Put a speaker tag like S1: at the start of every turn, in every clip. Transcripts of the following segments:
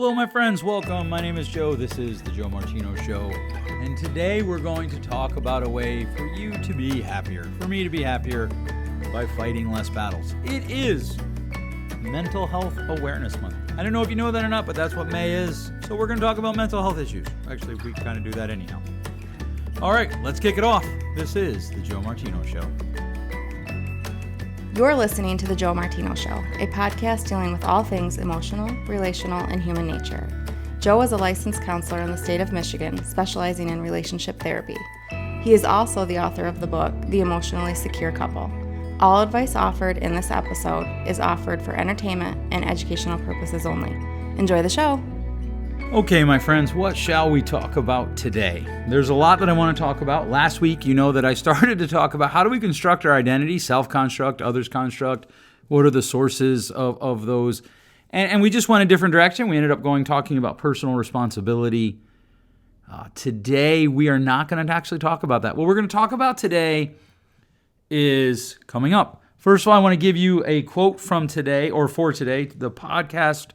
S1: Hello, my friends. Welcome. My name is Joe. This is the Joe Martino Show. And today we're going to talk about a way for you to be happier, for me to be happier by fighting less battles. It is Mental Health Awareness Month. I don't know if you know that or not, but that's what May is. So we're going to talk about mental health issues. Actually, we kind of do that anyhow. All right, let's kick it off. This is the Joe Martino Show.
S2: You're listening to The Joe Martino Show, a podcast dealing with all things emotional, relational, and human nature. Joe is a licensed counselor in the state of Michigan, specializing in relationship therapy. He is also the author of the book, The Emotionally Secure Couple. All advice offered in this episode is offered for entertainment and educational purposes only. Enjoy the show.
S1: Okay, my friends, what shall we talk about today? There's a lot that I want to talk about. Last week, you know that I started to talk about how do we construct our identity, self-construct, others construct, what are the sources of those, and we just went a different direction. We ended up talking about personal responsibility. Today, we are not going to actually talk about that. What we're going to talk about today is coming up. First of all, I want to give you a quote from today, or for today, the podcast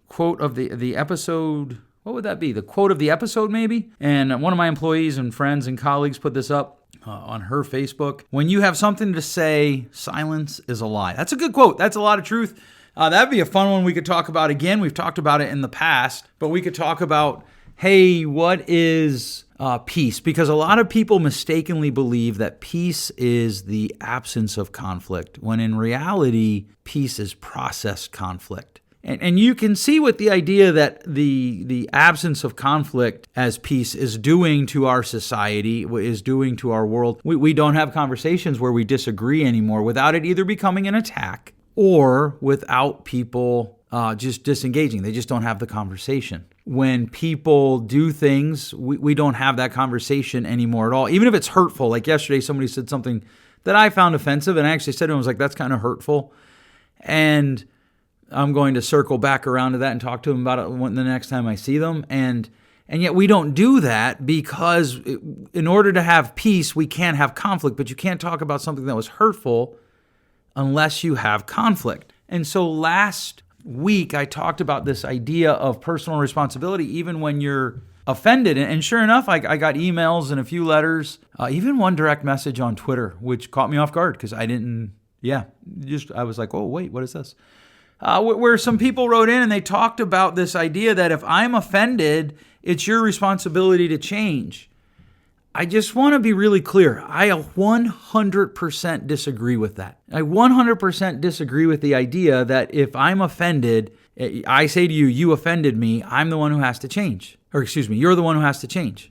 S1: quote of the episode. What would that be? The quote of the episode, maybe? And one of my employees and friends and colleagues put this up on her Facebook. When you have something to say, silence is a lie. That's a good quote. That's a lot of truth. That'd be a fun one we could talk about again. We've talked about it in the past, but we could talk about, hey, what is peace? Because a lot of people mistakenly believe that peace is the absence of conflict, when in reality, peace is processed conflict. And you can see what the idea that the absence of conflict as peace is doing to our society, is doing to our world. We don't have conversations where we disagree anymore without it either becoming an attack or without people just disengaging. They just don't have the conversation. When people do things, we don't have that conversation anymore at all. Even if it's hurtful. Like yesterday, somebody said something that I found offensive, and I actually said to him, I was like, that's kind of hurtful. And I'm going to circle back around to that and talk to them about it the next time I see them. And yet we don't do that because in order to have peace, we can't have conflict. But you can't talk about something that was hurtful unless you have conflict. And so last week, I talked about this idea of personal responsibility, even when you're offended. And sure enough, I got emails and a few letters, even one direct message on Twitter, which caught me off guard because I was like, oh, wait, what is this? Where some people wrote in and they talked about this idea that if I'm offended, it's your responsibility to change. I just want to be really clear. I 100% disagree with that. I 100% disagree with the idea that if I'm offended, I say to you, you offended me, I'm the one who has to change. Or excuse me, you're the one who has to change.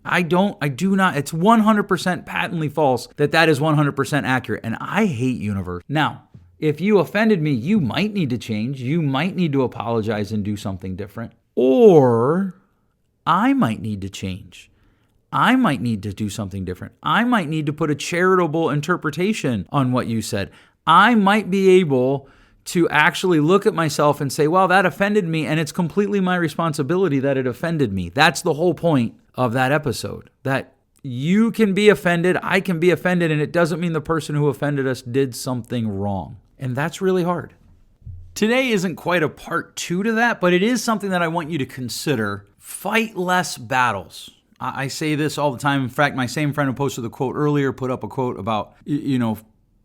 S1: I do not. It's 100% patently false that is 100% accurate. And I hate universe. Now, if you offended me, you might need to change. You might need to apologize and do something different. Or I might need to change. I might need to do something different. I might need to put a charitable interpretation on what you said. I might be able to actually look at myself and say, well, that offended me, and it's completely my responsibility that it offended me. That's the whole point of that episode, that you can be offended, I can be offended, and it doesn't mean the person who offended us did something wrong. And that's really hard. Today isn't quite a part 2 to that, but it is something that I want you to consider. Fight less battles. I say this all the time. In fact, my same friend who posted the quote earlier put up a quote about,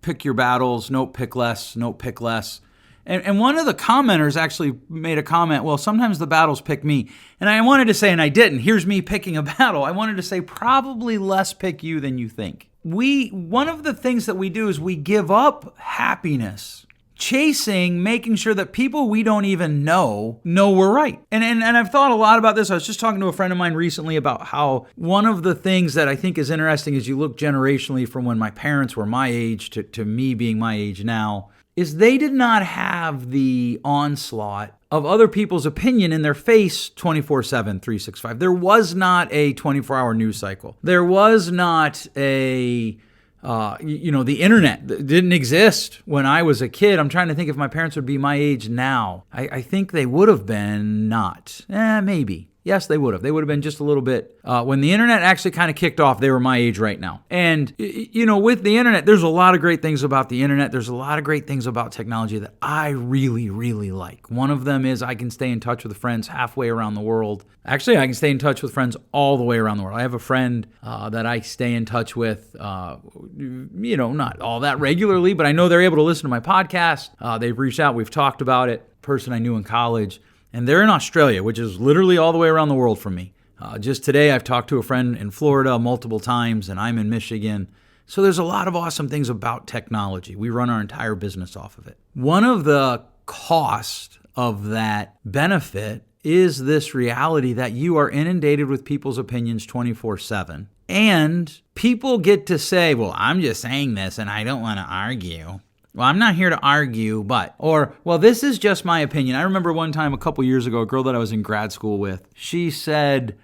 S1: pick your battles, note pick less, note pick less. And one of the commenters actually made a comment, well, sometimes the battles pick me. And I wanted to say, and I didn't, here's me picking a battle. I wanted to say probably less pick you than you think. One of the things that we do is we give up happiness, making sure that people we don't even know we're right. And I've thought a lot about this. I was just talking to a friend of mine recently about how one of the things that I think is interesting is you look generationally from when my parents were my age to me being my age now, is they did not have the onslaught of other people's opinion in their face 24/7, 365. There was not a 24-hour news cycle. There was not the internet didn't exist when I was a kid. I'm trying to think if my parents would be my age now. I think they would have been not. Maybe. Yes, they would have. They would have been just a little bit. When the internet actually kind of kicked off, they were my age right now. And, with the internet, there's a lot of great things about the internet. There's a lot of great things about technology that I really, really like. One of them is I can stay in touch with friends halfway around the world. Actually, I can stay in touch with friends all the way around the world. I have a friend that I stay in touch with, not all that regularly, but I know they're able to listen to my podcast. They've reached out. We've talked about it. Person I knew in college. And they're in Australia, which is literally all the way around the world from me. Just today, I've talked to a friend in Florida multiple times, and I'm in Michigan. So there's a lot of awesome things about technology. We run our entire business off of it. One of the costs of that benefit is this reality that you are inundated with people's opinions 24/7. And people get to say, well, I'm just saying this and I don't want to argue. Well, I'm not here to argue, well, this is just my opinion. I remember one time a couple years ago, a girl that I was in grad school with, she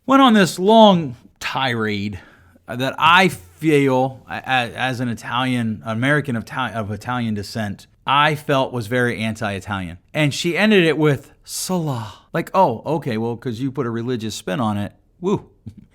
S1: went on this long tirade that I feel, as an American of Italian descent, I felt was very anti-Italian. And she ended it with Salah. Like, oh, okay, well, because you put a religious spin on it, woo.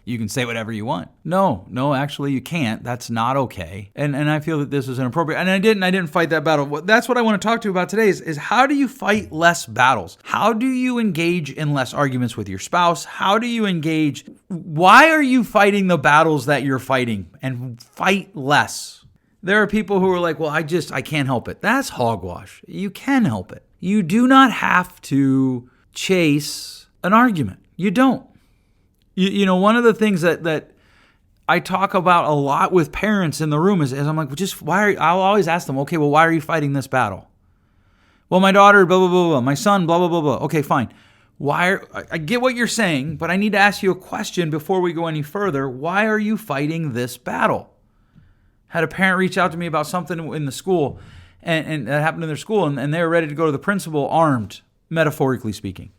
S1: You can say whatever you want. No, actually you can't. That's not okay. And I feel that this is inappropriate. And I didn't fight that battle. That's what I want to talk to you about today is how do you fight less battles? How do you engage in less arguments with your spouse? How do you engage? Why are you fighting the battles that you're fighting and fight less? There are people who are like, well, I can't help it. That's hogwash. You can help it. You do not have to chase an argument. You don't. One of the things that I talk about a lot with parents in the room is I'm like, I'll always ask them, okay, well, why are you fighting this battle? Well, my daughter, blah, blah, blah, blah, my son, blah, blah, blah, blah. Okay, fine. I get what you're saying, but I need to ask you a question before we go any further. Why are you fighting this battle? Had a parent reach out to me about something in the school, and that happened in their school, and they were ready to go to the principal armed, metaphorically speaking.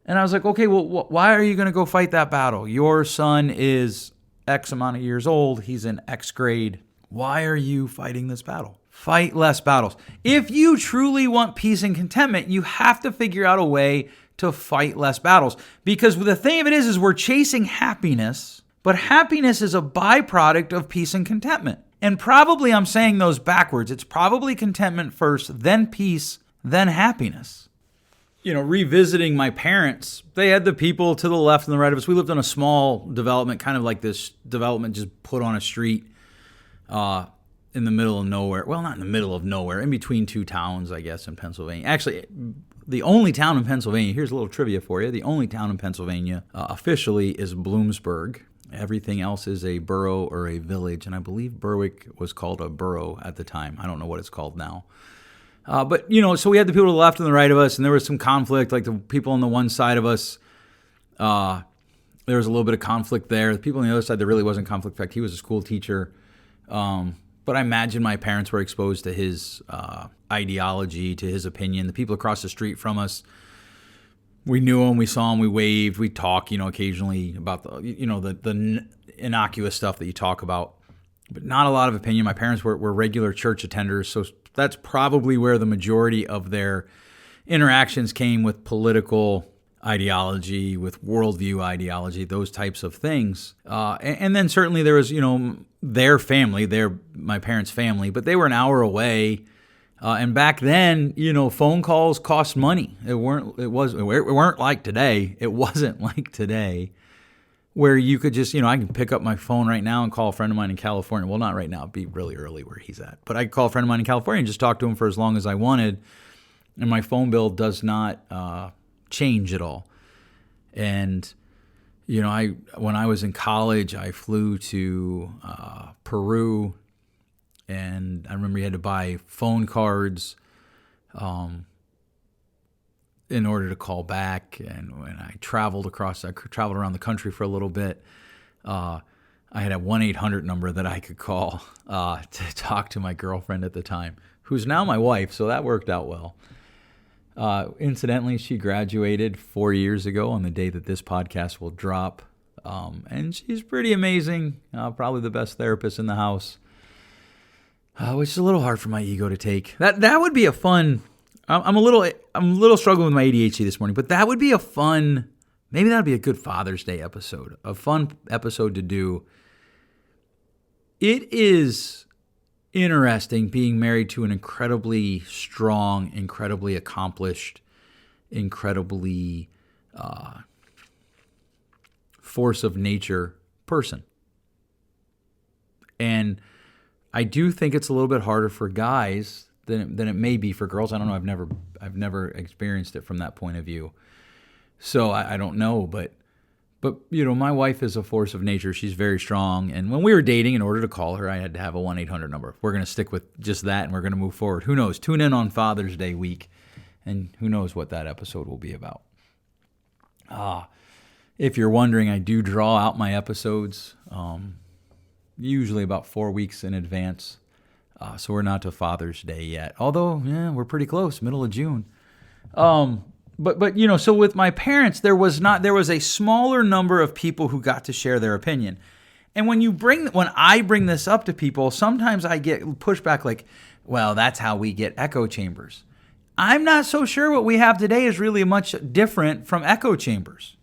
S1: And I was like, okay, well, why are you going to go fight that battle? Your son is X amount of years old. He's in X grade. Why are you fighting this battle? Fight less battles. If you truly want peace and contentment, you have to figure out a way to fight less battles. Because the thing of it is we're chasing happiness, but happiness is a byproduct of peace and contentment. And probably I'm saying those backwards. It's probably contentment first, then peace, then happiness. Revisiting my parents, they had the people to the left and the right of us. We lived in a small development, kind of like this development just put on a street in the middle of nowhere. Well, not in the middle of nowhere, in between two towns, I guess, in Pennsylvania. Actually, the only town in Pennsylvania, here's a little trivia for you, the only town in Pennsylvania officially is Bloomsburg. Everything else is a borough or a village, and I believe Berwick was called a borough at the time. I don't know what it's called now. But so we had the people to the left and the right of us, and there was some conflict, like the people on the one side of us, there was a little bit of conflict there. The people on the other side, there really wasn't conflict. In fact, he was a school teacher. But I imagine my parents were exposed to his ideology, to his opinion. The people across the street from us, we knew him, we saw him, we waved, we talk, occasionally about the innocuous stuff that you talk about, but not a lot of opinion. My parents were regular church attenders, so that's probably where the majority of their interactions came with political ideology, with worldview ideology, those types of things. And then certainly there was, their family, my parents' family, but they were an hour away. And back then, phone calls cost money. It weren't like today. It wasn't like today, where you could just, I can pick up my phone right now and call a friend of mine in California. Well, not right now. It'd be really early where he's at. But I could call a friend of mine in California and just talk to him for as long as I wanted. And my phone bill does not change at all. And, when I was in college, I flew to Peru. And I remember you had to buy phone cards in order to call back. And when I traveled around the country for a little bit, I had a 1-800 number that I could call to talk to my girlfriend at the time, who's now my wife, so that worked out well. Incidentally, she graduated 4 years ago on the day that this podcast will drop. And she's pretty amazing, probably the best therapist in the house. Which is a little hard for my ego to take. That would be a fun. I'm a little struggling with my ADHD this morning, but that would be a fun Maybe that'll be a good Father's Day episode, a fun episode to do. It is interesting being married to an incredibly strong, incredibly accomplished, incredibly force of nature person. And I do think it's a little bit harder for guys than it may be for girls. I don't know. I've never experienced it from that point of view. So I don't know, but my wife is a force of nature. She's very strong. And when we were dating, in order to call her, I had to have a 1-800 number. We're going to stick with just that, and we're going to move forward. Who knows? Tune in on Father's Day week, and who knows what that episode will be about. If you're wondering, I do draw out my episodes, usually about 4 weeks in advance. So we're not to Father's Day yet. Although, we're pretty close, middle of June. But so with my parents, there was a smaller number of people who got to share their opinion. And when I bring this up to people, sometimes I get pushback like, well, that's how we get echo chambers. I'm not so sure what we have today is really much different from echo chambers.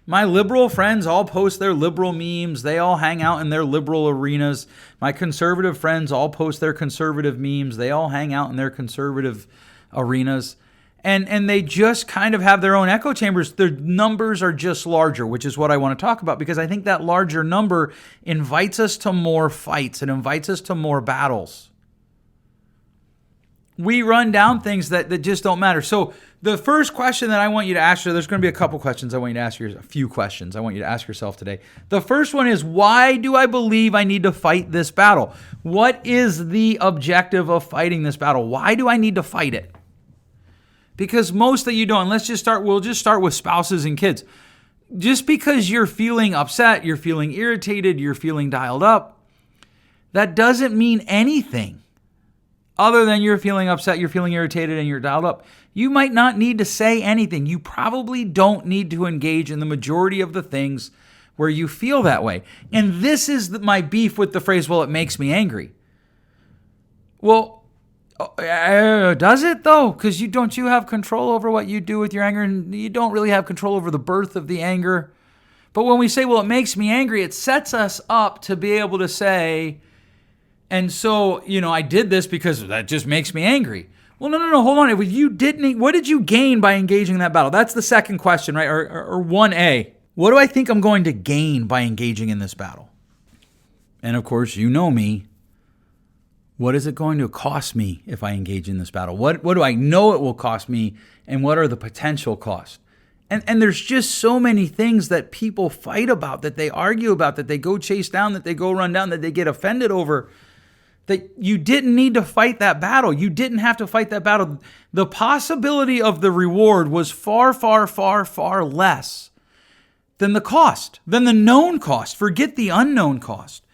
S1: My liberal friends all post their liberal memes. They all hang out in their liberal arenas. My conservative friends all post their conservative memes. They all hang out in their conservative arenas. And they just kind of have their own echo chambers. Their numbers are just larger, which is what I want to talk about, because I think that larger number invites us to more fights. It invites us to more battles. We run down things that just don't matter. So the first question that I want you to ask, there's going to be a couple questions I want you to ask a few questions I want you to ask yourself today. The first one is, why do I believe I need to fight this battle? What is the objective of fighting this battle? Why do I need to fight it? Because most of you don't. We'll just start with spouses and kids. Just because you're feeling upset, you're feeling irritated, you're feeling dialed up, that doesn't mean anything other than you're feeling upset, you're feeling irritated, and you're dialed up. You might not need to say anything. You probably don't need to engage in the majority of the things where you feel that way. And this is my beef with the phrase, well, it makes me angry. Well, does it though? Because don't you have control over what you do with your anger, and you don't really have control over the birth of the anger. But when we say, well, it makes me angry, it sets us up to be able to say, and so, I did this because that just makes me angry. Well, no, hold on. If you didn't, what did you gain by engaging in that battle? That's the second question, right? Or 1A. What do I think I'm going to gain by engaging in this battle? And of course, you know me. What is it going to cost me if I engage in this battle? What do I know it will cost me, and what are the potential costs? And there's just so many things that people fight about, that they argue about, that they go chase down, that they go run down, that they get offended over, that you didn't need to fight that battle. You didn't have to fight that battle. The possibility of the reward was far, far, far, far less than the cost, than the known cost. Forget the unknown cost.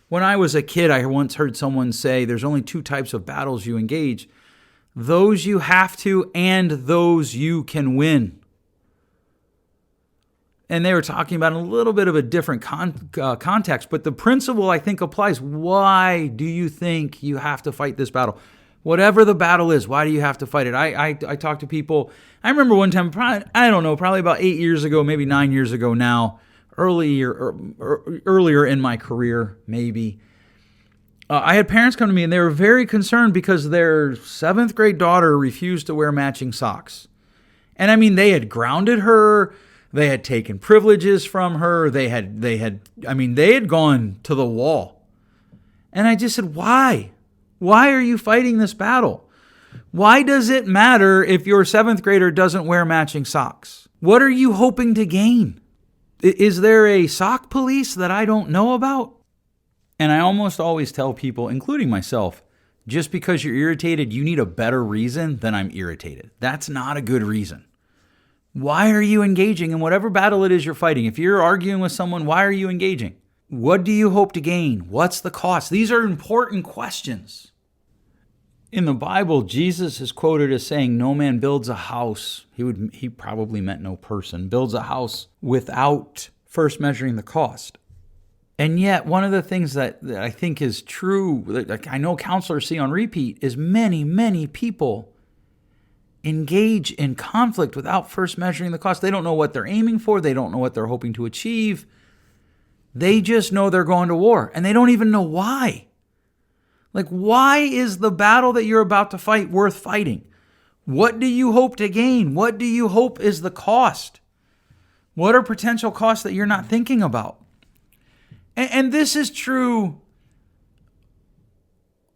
S1: When I was a kid, I once heard someone say there's only 2 types of battles you engage: those you have to and those you can win. And they were talking about a little bit of a different context, but the principle, I think, applies. Why do you think you have to fight this battle? Whatever the battle is, why do you have to fight it? I talk to people. I remember one time, probably about 8 years ago, maybe 9 years ago now, earlier in my career, maybe. I had parents come to me, and they were very concerned because their 7th grade daughter refused to wear matching socks. And I mean, they had grounded her. They had taken privileges from her. They had gone to the wall. And I just said, why? Why are you fighting this battle? Why does it matter if your 7th grader doesn't wear matching socks? What are you hoping to gain? Is there a sock police that I don't know about? And I almost always tell people, including myself, just because you're irritated, you need a better reason than I'm irritated. That's not a good reason. Why are you engaging in whatever battle it is you're fighting? If you're arguing with someone, why are you engaging? What do you hope to gain? What's the cost? These are important questions. In the Bible, Jesus is quoted as saying, no man builds a house. He probably meant no person builds a house without first measuring the cost. And yet, one of the things that I think is true, that I know counselors see on repeat, is many, many people engage in conflict without first measuring the cost. They don't know what they're aiming for. They don't know what they're hoping to achieve. They just know they're going to war, and they don't even know why. Like, why is the battle that you're about to fight worth fighting? What do you hope to gain? What do you hope is the cost? What are potential costs that you're not thinking about? And this is true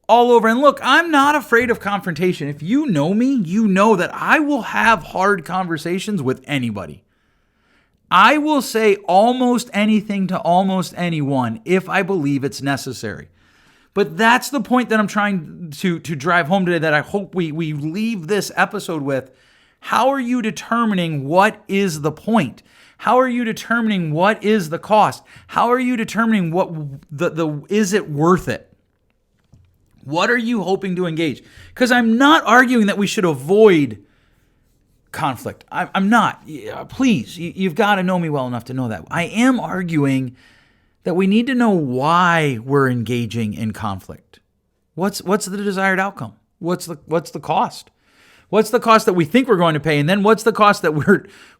S1: all over. And look, I'm not afraid of confrontation. If you know me, you know that I will have hard conversations with anybody. I will say almost anything to almost anyone if I believe it's necessary. But that's the point that I'm trying to drive home today, that I hope we leave this episode with. How are you determining what is the point? How are you determining what is the cost? How are you determining what is it worth it? What are you hoping to engage? Because I'm not arguing that we should avoid conflict. I'm not. Please, you've got to know me well enough to know that. I am arguing that we need to know why we're engaging in conflict. What's the desired outcome? What's the cost? What's the cost that we think we're going to pay? And then what's the cost that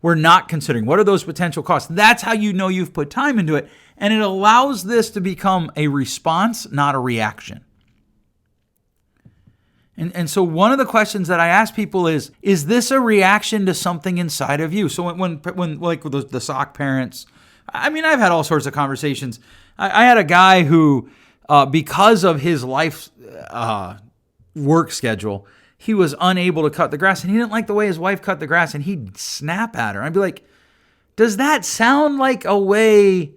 S1: we're not considering? What are those potential costs? That's how you know you've put time into it. And it allows this to become a response, not a reaction. And so one of the questions that I ask people is this a reaction to something inside of you? So when like with the sock parents, I mean, I've had all sorts of conversations. I had a guy who, because of his life work schedule, he was unable to cut the grass, and he didn't like the way his wife cut the grass, and he'd snap at her. I'd be like, does that sound like a way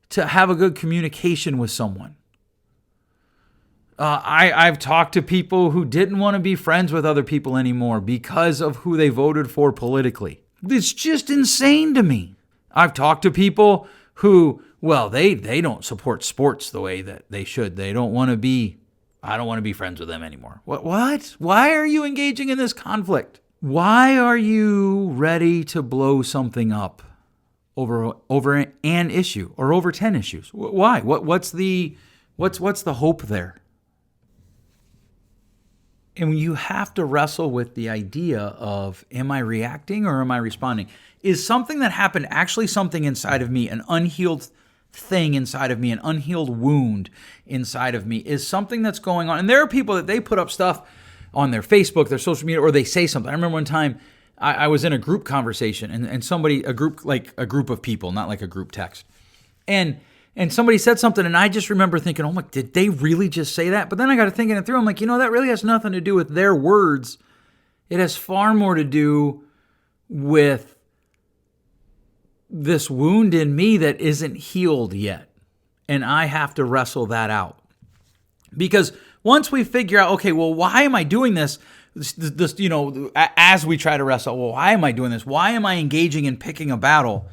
S1: to have a good communication with someone? I've talked to people who didn't want to be friends with other people anymore because of who they voted for politically. It's just insane to me. I've talked to people who, well, they don't support sports the way that they should. I don't want to be friends with them anymore. What? Why are you engaging in this conflict? Why are you ready to blow something up over an issue or over 10 issues? Why? What's the hope there? And you have to wrestle with the idea of, am I reacting or am I responding? Is something that happened actually something inside of me, an unhealed thing inside of me, an unhealed wound inside of me? Is something that's going on? And there are people that they put up stuff on their Facebook, their social media, or they say something. I remember one time I was in a group conversation and somebody, a group of people, not like a group text. And somebody said something, and I just remember thinking, oh my, did they really just say that? But then I got to thinking it through. I'm like, that really has nothing to do with their words. It has far more to do with this wound in me that isn't healed yet. And I have to wrestle that out. Because once we figure out, okay, well, why am I doing this? As we try to wrestle, well, why am I doing this? Why am I engaging in picking a battle?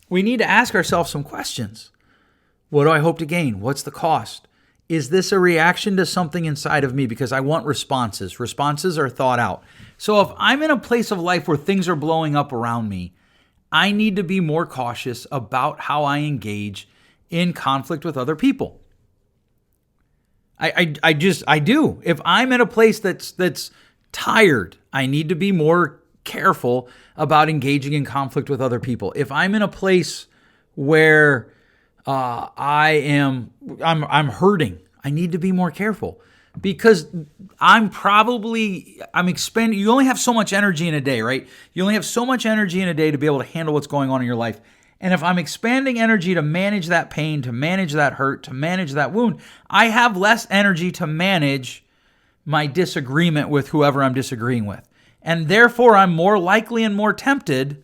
S1: We need to ask ourselves some questions. What do I hope to gain? What's the cost? Is this a reaction to something inside of me? Because I want responses. Responses are thought out. So if I'm in a place of life where things are blowing up around me, I need to be more cautious about how I engage in conflict with other people. I do. If I'm in a place that's tired, I need to be more careful about engaging in conflict with other people. If I'm in a place where I'm hurting, I need to be more careful, because I'm expending. You only have so much energy in a day, right? You only have so much energy in a day to be able to handle what's going on in your life. And if I'm expanding energy to manage that pain, to manage that hurt, to manage that wound, I have less energy to manage my disagreement with whoever I'm disagreeing with. And therefore, I'm more likely and more tempted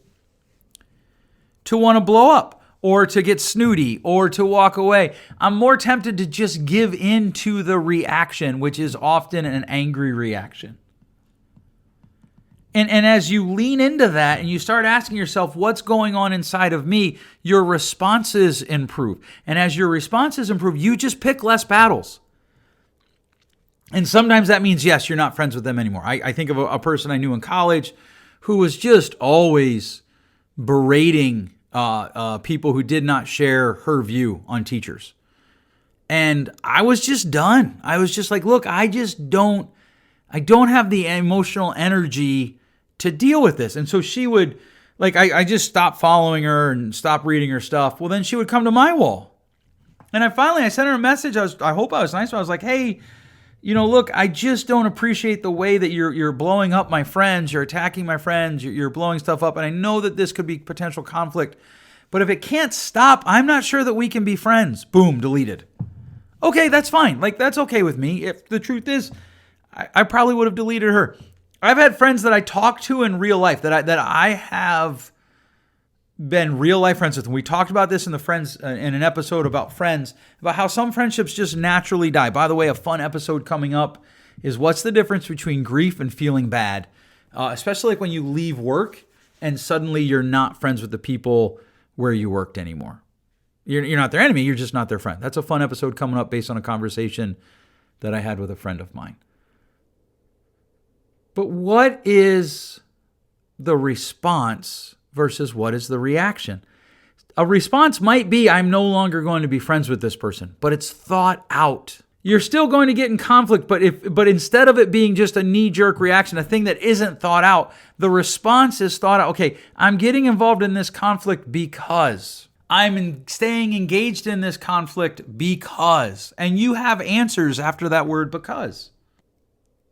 S1: to want to blow up or to get snooty or to walk away. I'm more tempted to just give in to the reaction, which is often an angry reaction. And as you lean into that and you start asking yourself, what's going on inside of me, your responses improve. And as your responses improve, you just pick less battles. And sometimes that means, yes, you're not friends with them anymore. I think of a person I knew in college who was just always berating people who did not share her view on teachers. And I was just done. I was just like, look, I I don't have the emotional energy to deal with this. And so she would, like, I just stopped following her and stopped reading her stuff. Well, then she would come to my wall. And I sent her a message. I hope I was nice. I was like, hey, look, I just don't appreciate the way that you're blowing up my friends. You're attacking my friends. You're blowing stuff up. And I know that this could be potential conflict. But if it can't stop, I'm not sure that we can be friends. Boom, deleted. Okay, that's fine. Like, that's okay with me. If the truth is, I probably would have deleted her. I've had friends that I talk to in real life that I have been real life friends with. And we talked about this in an episode about friends, about how some friendships just naturally die. By the way, a fun episode coming up is what's the difference between grief and feeling bad, especially like when you leave work and suddenly you're not friends with the people where you worked anymore. You're not their enemy. You're just not their friend. That's a fun episode coming up based on a conversation that I had with a friend of mine. But what is the response versus what is the reaction? A response might be, I'm no longer going to be friends with this person, but it's thought out. You're still going to get in conflict, but instead of it being just a knee-jerk reaction, a thing that isn't thought out, the response is thought out. Okay, I'm getting involved in this conflict because I'm staying engaged in this conflict because, and you have answers after that word because.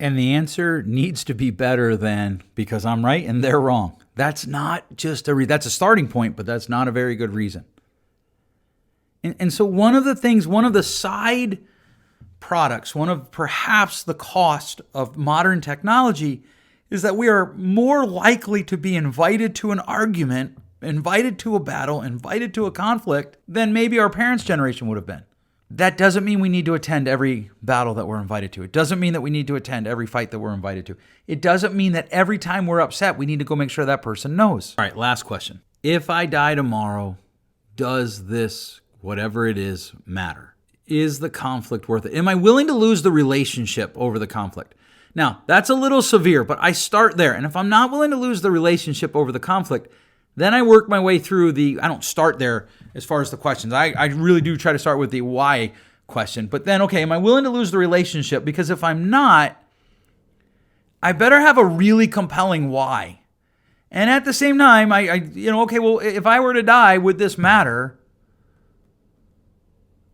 S1: And the answer needs to be better than because I'm right and they're wrong. That's not just that's a starting point, but that's not a very good reason. And so one of the side products, one of perhaps the cost of modern technology is that we are more likely to be invited to an argument, invited to a battle, invited to a conflict than maybe our parents' generation would have been. That doesn't mean we need to attend every battle that we're invited to. It doesn't mean that we need to attend every fight that we're invited to. It doesn't mean that every time we're upset, we need to go make sure that person knows. All right, last question. If I die tomorrow, does this, whatever it is, matter? Is the conflict worth it? Am I willing to lose the relationship over the conflict? Now, that's a little severe, but I start there. And if I'm not willing to lose the relationship over the conflict, then I work my way through I don't start there as far as the questions. I really do try to start with the why question. But then, okay, am I willing to lose the relationship? Because if I'm not, I better have a really compelling why. And at the same time, okay, well, if I were to die, would this matter?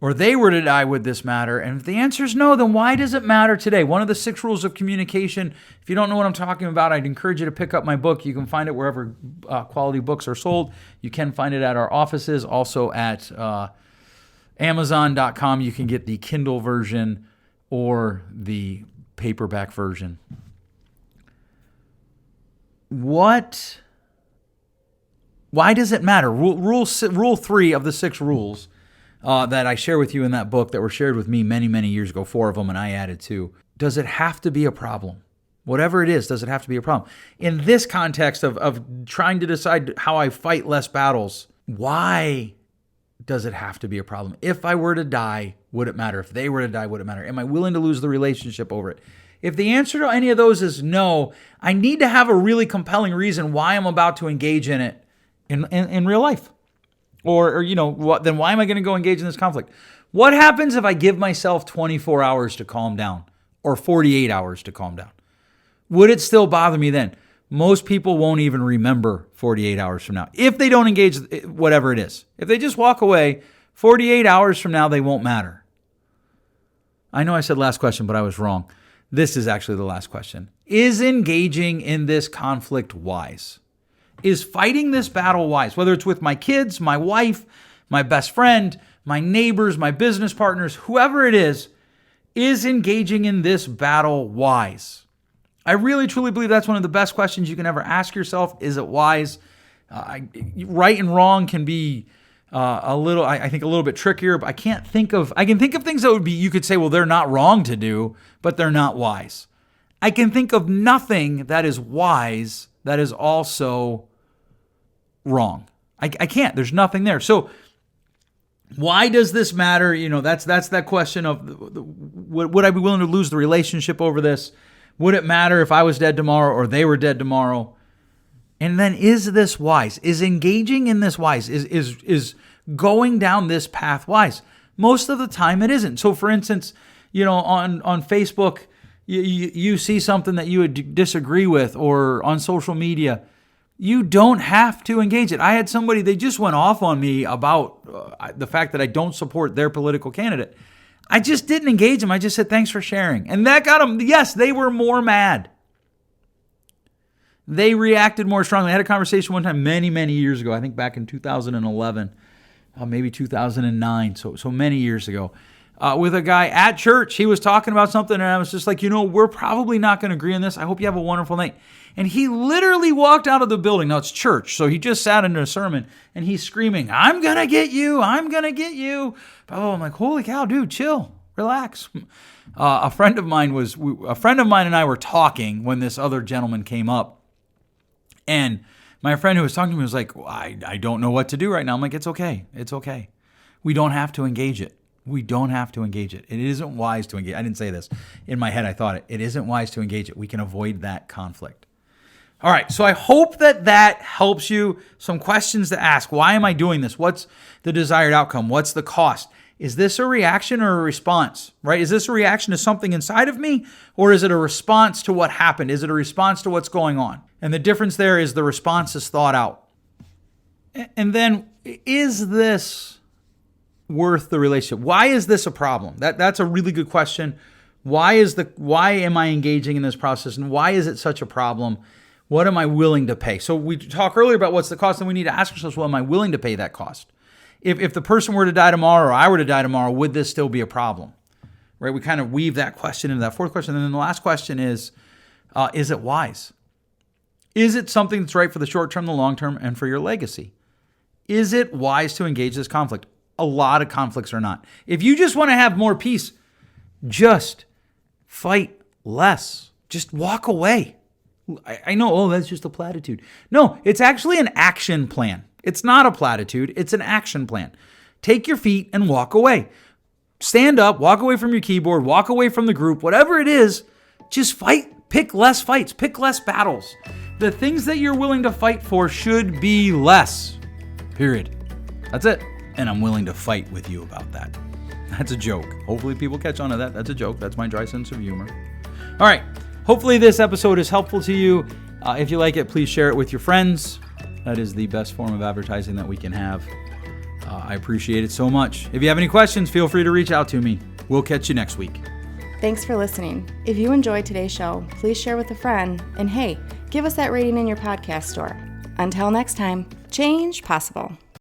S1: Or they were to die, would this matter? And if the answer is no, then why does it matter today? One of the 6 rules of communication. If you don't know what I'm talking about, I'd encourage you to pick up my book. You can find it wherever quality books are sold. You can find it at our offices, also at Amazon.com. You can get the Kindle version or the paperback version. Why does it matter? Rule 3 of the 6 rules that I share with you in that book that were shared with me many, many years ago, 4 of them, and I added 2. Does it have to be a problem? Whatever it is, does it have to be a problem? In this context of trying to decide how I fight less battles, why does it have to be a problem? If I were to die, would it matter? If they were to die, would it matter? Am I willing to lose the relationship over it? If the answer to any of those is no, I need to have a really compelling reason why I'm about to engage in it in real life. Or then why am I going to go engage in this conflict? What happens if I give myself 24 hours to calm down or 48 hours to calm down? Would it still bother me then? Most people won't even remember 48 hours from now. If they don't engage, whatever it is. If they just walk away, 48 hours from now, they won't matter. I know I said last question, but I was wrong. This is actually the last question. Is engaging in this conflict wise? Is fighting this battle wise? Whether it's with my kids, my wife, my best friend, my neighbors, my business partners, whoever it is engaging in this battle wise? I really, truly believe that's one of the best questions you can ever ask yourself. Is it wise? Right and wrong can be a little bit trickier, but I can think of things that would be, you could say, well, they're not wrong to do, but they're not wise. I can think of nothing that is wise that is also wrong. I can't. There's nothing there. So why does this matter? That's that question of would I be willing to lose the relationship over this? Would it matter if I was dead tomorrow or they were dead tomorrow? And then is this wise? Is engaging in this wise? Is going down this path wise? Most of the time it isn't. So for instance, on Facebook, you see something that you would disagree with or on social media, you don't have to engage it. I had somebody, they just went off on me about the fact that I don't support their political candidate. I just didn't engage them. I just said, thanks for sharing. And that got them, yes, they were more mad. They reacted more strongly. I had a conversation one time many, many years ago, I think back in 2011, maybe 2009, so many years ago, with a guy at church. He was talking about something, and I was just like, we're probably not going to agree on this. I hope you have a wonderful night. And he literally walked out of the building. Now, it's church, so he just sat in a sermon, and he's screaming, I'm going to get you. I'm going to get you. Oh, I'm like, holy cow, dude, chill, relax. A friend of mine and I were talking when this other gentleman came up. And my friend who was talking to me was like, I don't know what to do right now. I'm like, it's okay. It's okay. We don't have to engage it. We don't have to engage it. It isn't wise to engage. I didn't say this. In my head, I thought it. It isn't wise to engage it. We can avoid that conflict. All right. So I hope that helps you. Some questions to ask. Why am I doing this? What's the desired outcome? What's the cost? Is this a reaction or a response, right? Is this a reaction to something inside of me, or is it a response to what happened? Is it a response to what's going on? And the difference there is the response is thought out. And then, is this worth the relationship? Why is this a problem? That's a really good question. Why am I engaging in this process, and why is it such a problem? What am I willing to pay? So we talked earlier about what's the cost, and we need to ask ourselves, well, am I willing to pay that cost? If the person were to die tomorrow, or I were to die tomorrow, would this still be a problem? Right? We kind of weave that question into that fourth question. And then the last question is it wise? Is it something that's right for the short term, the long term, and for your legacy? Is it wise to engage this conflict? A lot of conflicts are not. If you just want to have more peace, just fight less. Just walk away. I know, that's just a platitude. No, it's actually an action plan. It's not a platitude. It's an action plan. Take your feet and walk away. Stand up, walk away from your keyboard, walk away from the group, whatever it is, just fight. Pick less fights. Pick less battles. The things that you're willing to fight for should be less. Period. That's it. And I'm willing to fight with you about that. That's a joke. Hopefully people catch on to that. That's a joke. That's my dry sense of humor. All right. Hopefully this episode is helpful to you. If you like it, please share it with your friends. That is the best form of advertising that we can have. I appreciate it so much. If you have any questions, feel free to reach out to me. We'll catch you next week.
S2: Thanks for listening. If you enjoyed today's show, please share with a friend. And hey, give us that rating in your podcast store. Until next time, change possible.